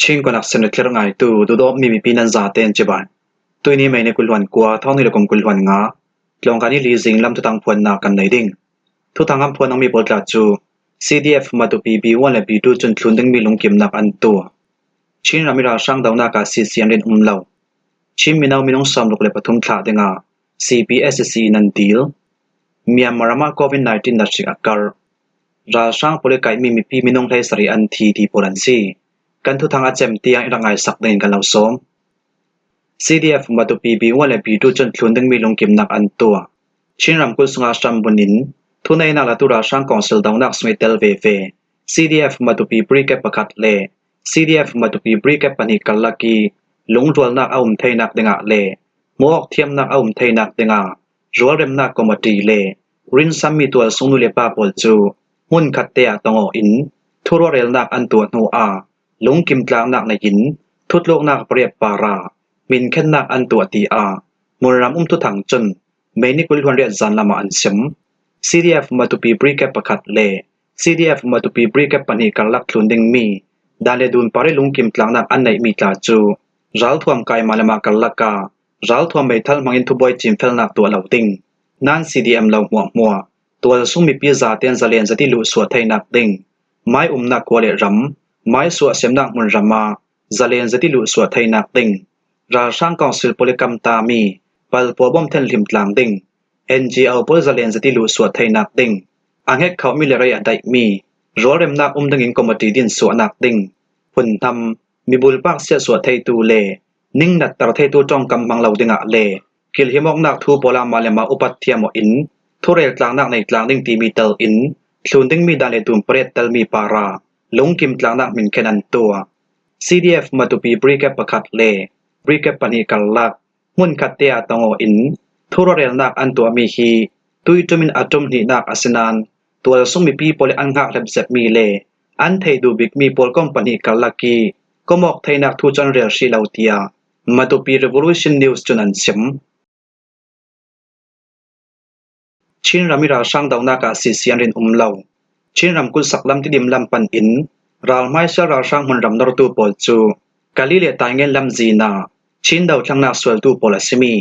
ชิงกนักเสนอเทรง่ายตูดูดมีปีนันซาเตนจิบานตัวนี้ไม่ในกุลวันกัวท้องนี่ละกมกุลวันงาลองการนี้ลีซิงลำทุตังพวนนากันในดิ่งทุตังคำพวนนังมีบทราจู CDF มาตุปีบีวันและปีดูจนทลุนดึงมีลงเก็บนักอันตัวชินรามิราช่างดาวนากาซีเซียนเรนเหล่าชินมีนาวมีน้องสามลูกเลยปฐุมขาดึงา CPSC นันดีลมีอามารามาโควิด-19 นัดชิกอาการราช่างโปรไกมีปีมีน้องไทยสรีอันทีดีโปรันซีกันทุทางอาเจมเตียงรังไงสักเดินกันเหล่าซ้อม CDF มาตุปีบีวันและปีดูจนทลุนดึงมีลงเก็บนักอันตัวชินรำกุลสงาชัมบุนินทุนในนาลาตุราช่างกองเซลดาวนักสมัยเตลเวเว CDF มาตุปีบริเก็บประคัดเล CDF มาตุปีบริเก็บปนิกัลลักีลงรวลนักอาไทยนักเดงะเลมอกเทียมนักอาไทยนักเดงะรัวเรมนักกอมตีเลรินซัมมีตัวสงนุเลปาปอลจูหุ่นขัดเตะตองอินทุรเรลนักอันตัวโนอาลงกิมกลางนักในหินทุดโลกนักเปรียบปารามินเข็นนักอันตัวตีอามุรำทุถังจนเมนิกุลวันเรียนจันลามาอันเซม CDF มาตุปีบริเก็บประคัดเล CDF มาตุปีบริเก็บปนิกัลลักทลุนดึงมีดาเลดูนปาริลุงกิมกลางนักอันในมีตาจูรัลทวมกายมาเลมากัลลักการัลทวมเมทัลมังอินทุบอยจิมเฟลนักตัวเหล่าติงนั่น CDM เหล่าหัวมัวตัวสุ่มมีปีซาเตียนซาเลนจะที่ลุสวดไทยนักติงไม้นักกัวเลรำไม้สวดเสมนักมุนรำมาซาเลนจะที่ลุสวดไทยนักติงราช่างกองศิลปลิกรรมตามีปัลปัวบอมเทนลิมกลางติงNGO ปอลซาเลนจะที่ลุสวดไทยนักติงอังเฮกเขามีเลรยอันใดมีรัวเรมนักดึงอินคอมมติดินสวดนักติงพุ่นทำมีบุลปักเสียสวดไทยตูเลนิ่งนัดตระไทยตูจ้องกำบังเหล่าดิงะเลกิลหิมอกนักทูโปลามาเลมาอุปัตเทียมอินทุเรลกลางนักในกลางดิ่งตีมีเตลอินทุนดิ่งมีดาเลตุมเปรตเตลมีปาราลงกิมกลางนักมินแค่นั้นตัว CDF มาตุปีบริเก็บประคัดเลบริเก็บปนิกัลลักมุนขัดเตียตองอินทุเรลนักอันตัวมีฮีตุยจุมินอาจมหีนักอัสนานตัวสุ่มมีปีโปลอันหักเล็บเซบมีเลอันไทยดูบิกมีโปลกอมปนิกัลลักกีก็มอกไทยนักทูจันเรียลชีลาวเตียมาตุปี Revolution News จุนันเซมชินรามิราช่างดาวนากาซีเซียนเรนเหล่าชินรำกุลสักลำที่ดิมลำปันอินราลไม่เชื่อราช่างมันรำนรตูปอลจูกาลิเลตายเงินลำจีนาชินดาวทั้งนักสวลตูปอลสมี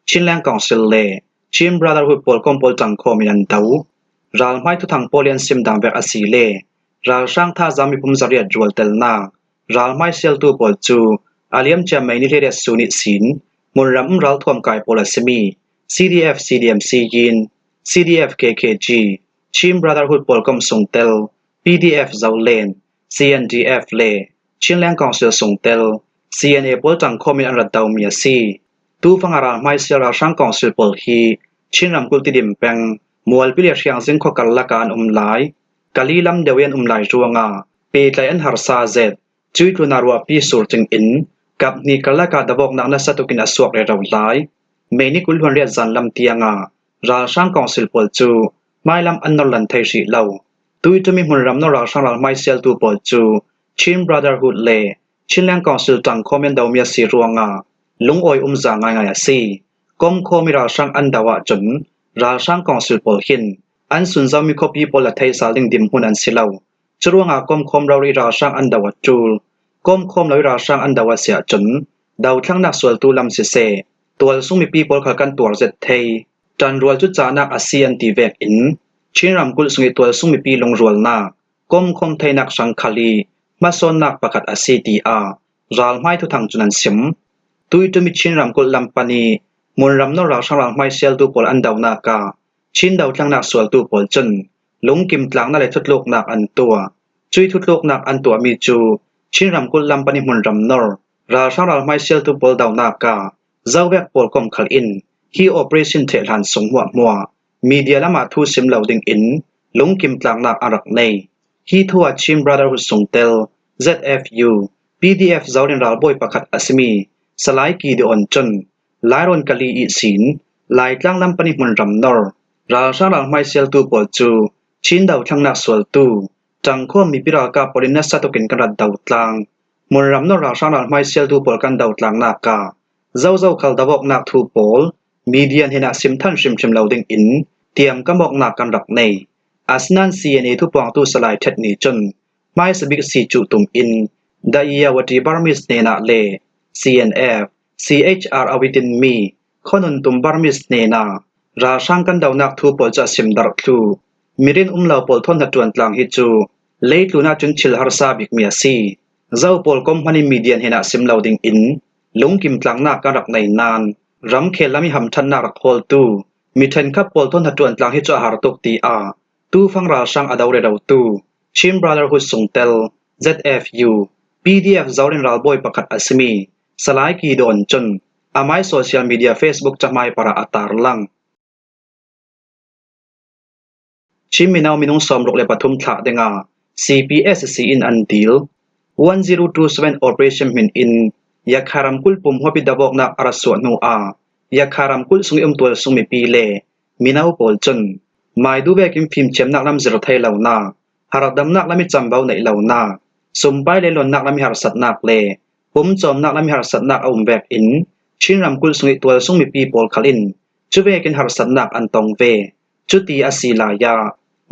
ชินแรงกองเซลเลชินบราดาร์ฮุดปอลคอมปอลจังโคมินันดาวราลไม่ทุทังปอลเลียนซิมดังเวกอาซีเลราช่างท่าจามิพุมซาเรียดรวลเตลนาราลไม่เซลตูปอลจูอาเลียมเจไม่นิเทเดสูนิสินมุนรำราลทวมกายปอลสมี CDF CDMC ยินCDF KKG Chin Brotherhood Polkom Songtel PDF Zaulen CNDF Le Chin Lang Council Songtel CNA Poltang Komin an Radaw Miasi Tu Fangara Mai Sera Shang Council Pol Hi Chin Ram Kultidim Peng Mual Pilia Siang Sing Khokal Lakan Umlai Kalilam Dewen Umlai Ruanga Pe Tlayan Harsa Z Chui Tunarwa Pi Sur Ting In Kap Ni Kalaka Dabok Nak Nasatukin Aswak Re Rawlai Meni Kulhon Riat Zan Lam Tiangaราช่างกองศิลปอลจูไม่ลำอันนอลันไทยสีเหล่าตุยจะมีหุ่นรำนราช่างหลังไม่เซลตูปอลจูชินบราดาร์ฮุดเลชินแรงกองศิลจังคอมเมนดาวเมียสีรัวงาลุงออยจางง่ายสีก้มโคมีราช่างอันดาวจนราช่างกองศิลปอลหินอันสุนจามีคบีปอลไทยสาลิงดิมหุ่นอันสิเหล่าจรัวงาก้มโคมเราราช่างอันดาวจูลก้มโคมเราราช่างอันดาวเสียจนดาวทั้งนักสวลตูลำเสเสตัวสุ่มมีปีปอลขกันตัวเจ็ดเทยจันรัวจุดจานักอาเซียนตีเวกอินชินรำกุลสุงิตัวสุ่มมีปีลงรัวนาก้มคมไทยนักสังคลีมาโซนนักประกาศอาซีตีอารัลไม่ทุทางจุนันเซมตุยตุมิชินรำกุลลำปานีมุนรำนราช่างหลังไม่เซลตูปอลอันดาวนากาชินดาวทั้งนักสวลตูปอลจนลงกิมกลางนั่นเลยทุดโลกนักอันตัวจุยทุดโลกนักอันตัวมีจูชินรำกุลลำปานีมุนรำนราช่างหลังไม่เซลตูปอลดาวนากาเจ้าแวกปอลกอมขลอินฮีโอเปอเรชั่นเทลันสงหัวมัวมีเดียละมาทูซิมเหล่าดิงอินลงกิมกลางนักอารักในฮีทัวชิมบราดาร์ฮุดสงเตล ZFU PDF เจ้าเรียนราลบอยประคัดอัสมีสลายกีเดออนจนลายรอนกะลีอีสินลายกลางลำปนิมุนรำนอร์ราช่างหลังไม่เซลตูปอลจูชินดาวทั้งนักสวลตูจังข้อมีปิรากาปรินัสตุกินกันรัดดาวกลางมุนรำนอร์ราช่างหลังไม่เซลตูปอลกันดาวกลางนักกาเจ้าคัลดาวกนักทูปอลมีเดียนเห็นสิมท่านชิมเหล่าดิงอินเตรียมกำบอกหนักกันรักในอาสนัน CNA ทุปวงตู้สลายเทคนิจนไม่สบิกสีจุตุมอิน Daiyawati Burmese nena le CNF CHR awitin mi khonun tum Burmese nena ra sang kan dawnak thu pol cha simdar thu mirin umlaw pol thon hatuan tlang hi chu leitluna chun chil har sa bik mi asi zau pol kom hani median hena simlaw ding in lungkim tlangna ka rak nei nan ram khelami ham than na rak hol tu mi then khap pol thon hatuan tlang hi cha har tok ti a tu phang ra sang adawre daw tu Chim Brotherhood Sungtel ZFU PDF zawrin ralboy pakhat asmi salai ki don chun amai social media Facebook chamai para atar lang Chim minaw minung somrok le pathum thla denga CPSC in until 1027 operation min in yakharam kul pum hopi dabok nak araso no a yakharam kul sung tol sung mi pi le minaw pol chun mai du be kim phim chem nak lam zir thai launa haradam nak lami chambau nei launa sumpai le lon nak lami har sat nak le pum chom nak lami har sat nak aum bek in chinram kul sung tol sung mi pi pol khalin chuve kin har sat nak an tong ve chuti asila ya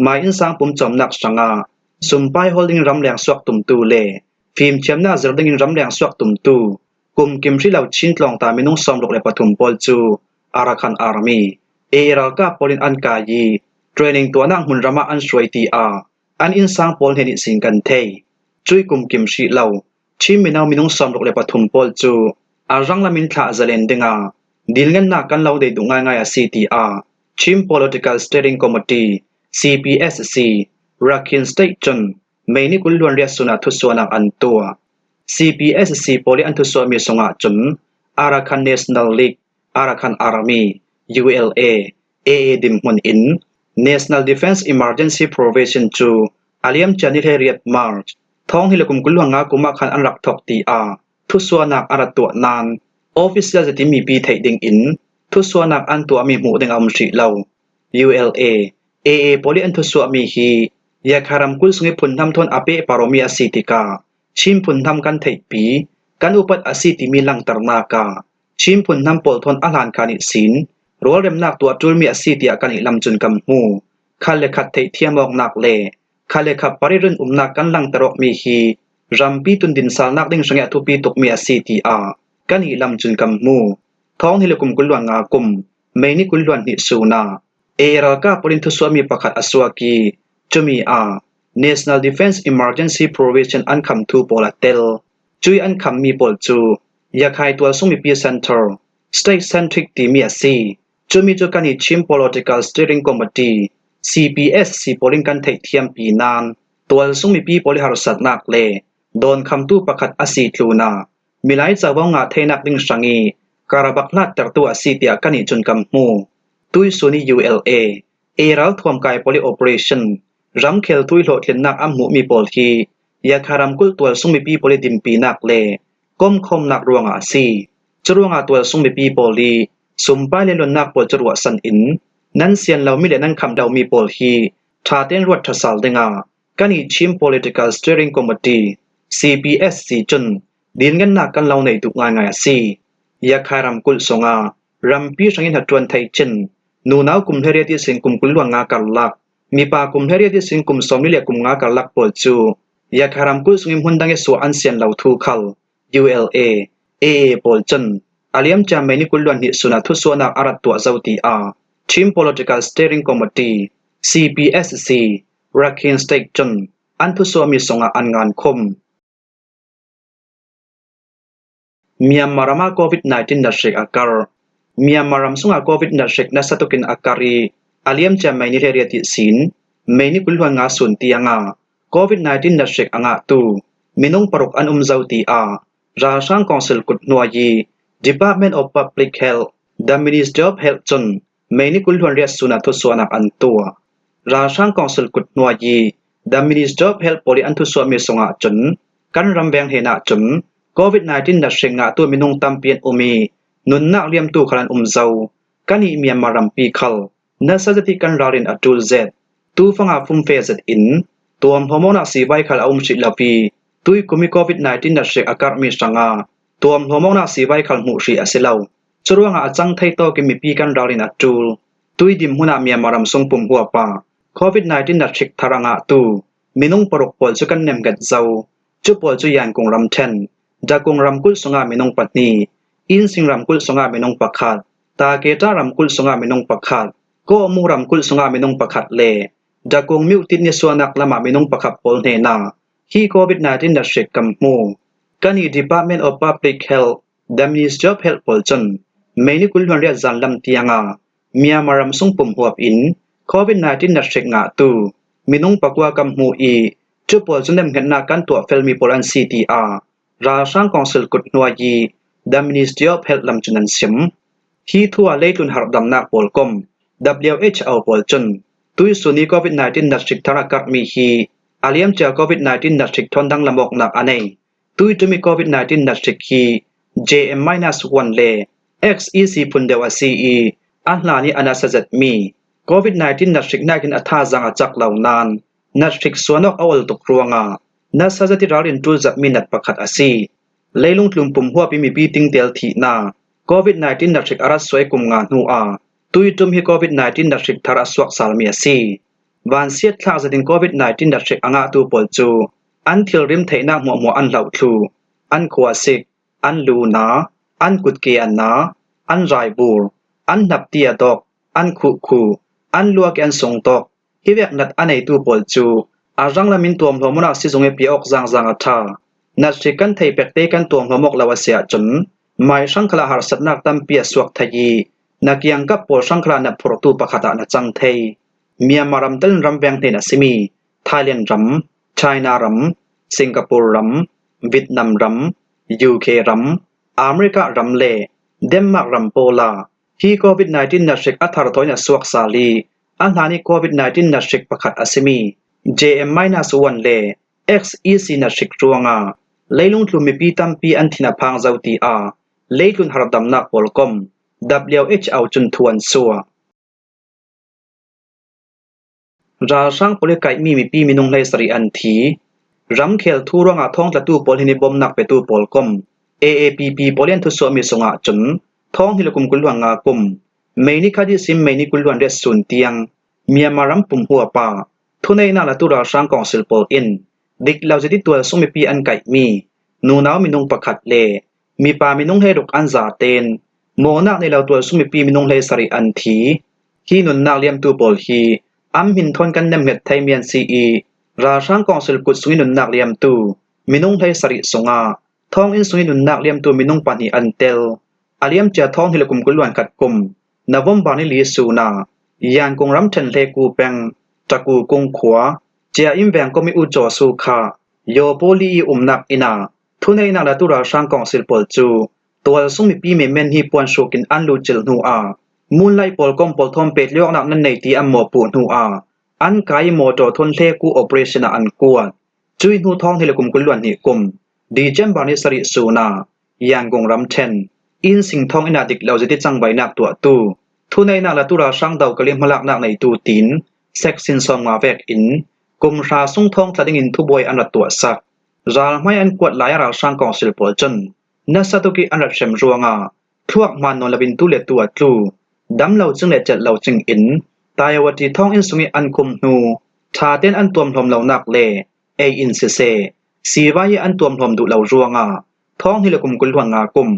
mai in sang pum chom nak sanga sumpai holding ram leng swak tum tu le phim chem na zir ding ram leng swak tum tu kum kim thri law chin tlong ta minung som lok le pathum pol chu Arakan Army eral ka polin an ka yi training to nang hun rama an soi ti a an in sang pol heni sing kan thei chui kum kim shi law chim minaw minung som lok le pathum pol chu arang lamin thla zalen denga dilngan na kan law de dunga ngai a city a chim political steering committee CPSC Rakhine State chun meini kulluan ria suna thusuanak an tua CPSC poli an thusua mi songa chun Arakan National League Arakan Army ULA AA dim mun in National Defense Emergency Provision chu aliam chanil heriat March thong hilakum kulwanga kuma khan an rak thok ti a thusuanak aratu nan official jati mi pi thei ding in thusuanak an tu ami mu ding am ri law ULA AA poli an thusua mi hi yakharam kul sungi phuntham thon ape paromi asitika chim phuntham kan thei pi kan upat asiti mi lang tarna ka chim phuntham pol thon alan khani sin rol rem nak tu atul mi asitia kan lam chun kam hu khale khat thei thiamok nak le khale kha parirun umnak kan lang tarok mi hi rampi tun din sal nak ding sangya thu pi tok mi asiti a kan hi lam chun kam mu thong hilakum kulwan nga kum meini kulwan ni suna era ka polin thu swami pakhat aswaki chumi a National Defense Emergency Provision an kham thu polatel chui an kham mi pol chu yakhai twal sung mi pi center state centric ti mi asi chumi chu kani chim political steering committee CPSC polin kan thei thiam pi nan twal sung mi pi poli har sat nak le don kham tu pakhat asi thluna milai chawanga theinak ding sangi karabak lat tar tu asi tia kani chun kam mu tui suni ULA eral thom kai poli operation ram khel tui lo thlen nak am mu mi pol hi yakharam kul twal sung mi pi poli dim pi nak le kom khom nak ruanga si chruanga twal sung mi pi poli sumpai le lon nak pol chruwa san in nan sian law mi le nan kham daw mi pol hi tha ten ruat thasal denga kani chim political steering committee CPSC chun din ngan nak kan law nei tu ngai si yakharam kul songa rampi sangin hatwan thai chen nu naw kum heriat ti sing kum kulwa nga karlak mi pa kum heriat ti sing kum somni le kum nga karlak pol chu yakharam kul sungim hundange so an sian law thu khal ULA AA pol chen aliam cha meni kulwan ni suna thu so na arat tu zauti a chim political steering committee CPSC Rakhine State chen an thu so mi songa an ngan khom Myanmar ma COVID-19 na shek akar Myanmar sunga COVID na shek na satukin akari aliam cha mai ni heriati sin mai ni kulwan nga sun tianga COVID-19 na shek anga tu minung parok an zauti a Rashang Council kut nuayi Department of Public Health the Ministry of Health chun mai ni kulwan ria suna thu suanak an tua Rashang Council kut nuayi the Ministry of Health poli an thu so mi songa chun kan rambeng hena chun COVID-19 na shek nga tu minung tampian umi nun nak liam tu khalan zau kani Myanmar rampi khal na sajati kan rarin atul z tu fanga fum fe z in tuam hormona si vai khal shi lapi tui kumi COVID-19 na shek akar mi sanga tuam hormona si vai khal mu ri asilau churuanga achang thai to ki mi pi kan rarin atul tui dim huna Myanmar ram sung pum huwa pa COVID-19 na shek tharanga tu minung parok pol chu kan nem gat zau จุปอจุยานกงรำเทนจากงรำกุลสงามินงปัตนีอินสิงรำกุลสงามินงปักขัดตาเกตารำกุลสงามินงปักขัดก็มูรำกุลสงามินงปักขัดเลจากงมิวติดนิสวนักละมามินงปักขัดปอลเนนาฮีโควิด-19 ดัชเชกกัมมูกันอี Department of Public Health the Ministry of Health ปอลจันไม่นิกุลวันเรียจันลำเตียงเมียมารำส่งปุ่มหัวอินโควิด-19 ดัชเชกงาตูมินงปักว่ากัมมูอีจุปอจุนเดมเห็นนากันตัวเฟลมีปอลัน CTR ราช่างกองสิลกุดนัวยี The Ministry of Health ลำจุนันซิมฮีทัวเลตุนหารดำนักปอลกอม WHO ปอลจุนตุยสุนีโควิด-19 ดัชเชกธารักมีฮีอาเลียมจากโควิด-19 ดัชเชกทนดังลำบอกนักอันเองตุยจุมีโควิด-19 ดัชเชกฮี JM-1 เล XEC พุนเดว CE อันลานีอนาสจัดมีโควิด-19 ดัชเชกน่ากินอัฐาจังจักเหล่านานนัดฟิกสวนอกเอาลตุกรัวงานัดซาจติรารินตูจับมีนัดประคัดอาศีเลยลุงกลุ่มปุ่มหัวปีมีปีติงเดลทีนาโควิด-19 นัดฟิกอารัสสวยกุมงานหัวตุยตุมฮีโควิด-19 นัดฟิกทารัสวกสาลมีอาศีวันเสียดทางจะถึงโควิด-19 นัดฟิกอ่างตูปอลจูอันทิลริมเทนักหมัวอันเหล่าทูอันขวาสิกอันลูนาอันกุดเกียนนาอันไรบูรอันนับเตียดอกอันคูอันลัวกันทรงตอกฮิเวกนัดอันไอตูปอลจูอาจังละมินตัวมหมุนักสิจงเอปีออกจังอัฐานัดชิกันไทยเป็กเตกันตัวมหมกลาวเสียจนไม่ช่างคลาหารสัตนักตั้มเปียสวกไทยนักยังกับปอช่างคลานับพรตูปะขดานัจังไทยเมียมารำเตลรำแบงเทนัสิมีไทยแลนด์รำไชน่ารำสิงคโปร์รำเวียดนามรำ UK รำอเมริการำเลเดนมาร์กรำโปลาฮีโควิด-19 นัดชิกอัฐารถอยนัสวกสาลีอันหานิโควิด-19 นัดชิกประคัดอาซิมี JM-1 เล XEC นัดชิกรวงเลยลุงทุมีปีตัมปีอันทินาพังเจ้าตีเลยลุนหารดำนักปอลกอม WHO จุนทวนสัวราช่างปลิกไกมีปีมินุงเลยสริอันทีรำเคลทูรวงท้องตะตูปอลหินิบอมนักเปตูปอลกอม AAPP ปอลเลียนทุสวมีสงจนท้องหิลกุมกุลวังกุมไม่นิคดีซิมไม่นิกุลวันเรศสุนเตียงเมียมารำปุ่มหัวป่าทุนในนาละตุราช่างกองสิลปอลอินดิกเราจะติดตัวส่งมีปีอันไก่มีนูนาวมินุงประคัดเลมีปามินุงให้ดกอันซาเตนโมนักในเราตัวส่งมีปีมินุงให้สริอันทีฮีนุนนาเลียมตูปอลฮีอัมหินทนกันเนมเม็ดไทยเมียนซีอีราช่างกองสิลกุดสุยนุนนักเลียมตูมินุงให้สริสงท้องอินสุยนุนนักเลียมตูมินุงปานีอันเตลอาเลียมเจาท้องหิลกุมกุลวันกัดกุมนวมบานิลีสูนายานกงรำเทนเลกูแปงตะกูกงขวาเจียอิมแบงก็มีอุจอสุขาโยโปลีนักอินาทุนในนาละตุราช่างกองสิลปอลจูตัวส่งมีปีเมเมนฮีปวนโชกินอันลูจิลนูมูลไลปอลกอมปอลทอมเป็ดเลียกนักนั้นในตีอัมโมปูนูอันกายโมโตทนเลกูโอเปอเรชั่นอันกวดจุยนูท้องเฮลกุมกุลวันนิกุมดีเจมบานิสริสูนายานกงรำเทนอินสิงท้องอินาดิกเราจะติดจังใบนักตัวตูทุนในนาละตุราช่างดาวกะเลียมพลักนักในตูตินเซ็กซินซองมาแวกอินกุมราส่งท้องตะดิงินทุบอยอันละตัวสักราลไม่อันกวดหลายราช่างกองสิลปอลจนนัสตุกิอันรัชเชมรัวงทวกมานนลบินตุเลตัวตูดำเหล่าจึงเลจัดเหล่าจึงอินตายวติท้องอินสุงิอันคุมนูชาเต้นอันตัวมลมเหล่านักเลอินเซเซสีวายอันตัวมลมดุเหล่ารัวงท้องฮิลกุมกุลหวงกุม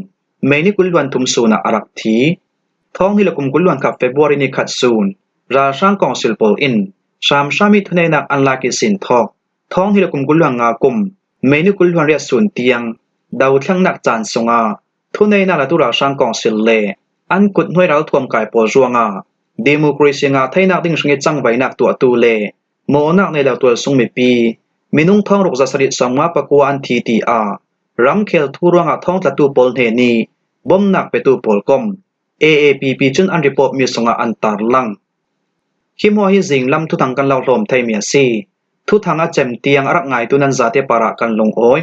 ไม่นิกุลวันทุมสูนาอารักทีท้องฮิลกุมกุลวันกับเฟบรุรีนิขัดซูนราช่างกองสิลปอลอินชามชามิทุเนนักอันลากิสินทอกท้องฮิลกุมกุลหวงกุมไม่นิกุลวันเรียสุนเตียงดาวทั้งนักจานสงทุเนนักละตุราช่างกองสิลเลอันกุดห้วยเราทวมกายปอจวงเดโมครีซีไทยนักดิ้งชงจังไว้นักตัวตูเลโมนักในเราตัวทรงมีปีมินุงท้องรกจัสริสองมาปะกัวอันทีตีรำเคลทูรวงท้องตะตูปอลเฮนีบ่มนักเปตูปอลกอม AAPP จุนอันรีพอร์ตมีสงอันตารลังคิมหัวฮิจิงลำทุทังกันเหล่าลมไทยเมียซีทุทังอาเจมเตียงรักไงตุนันซาเตปาระกันลงโอย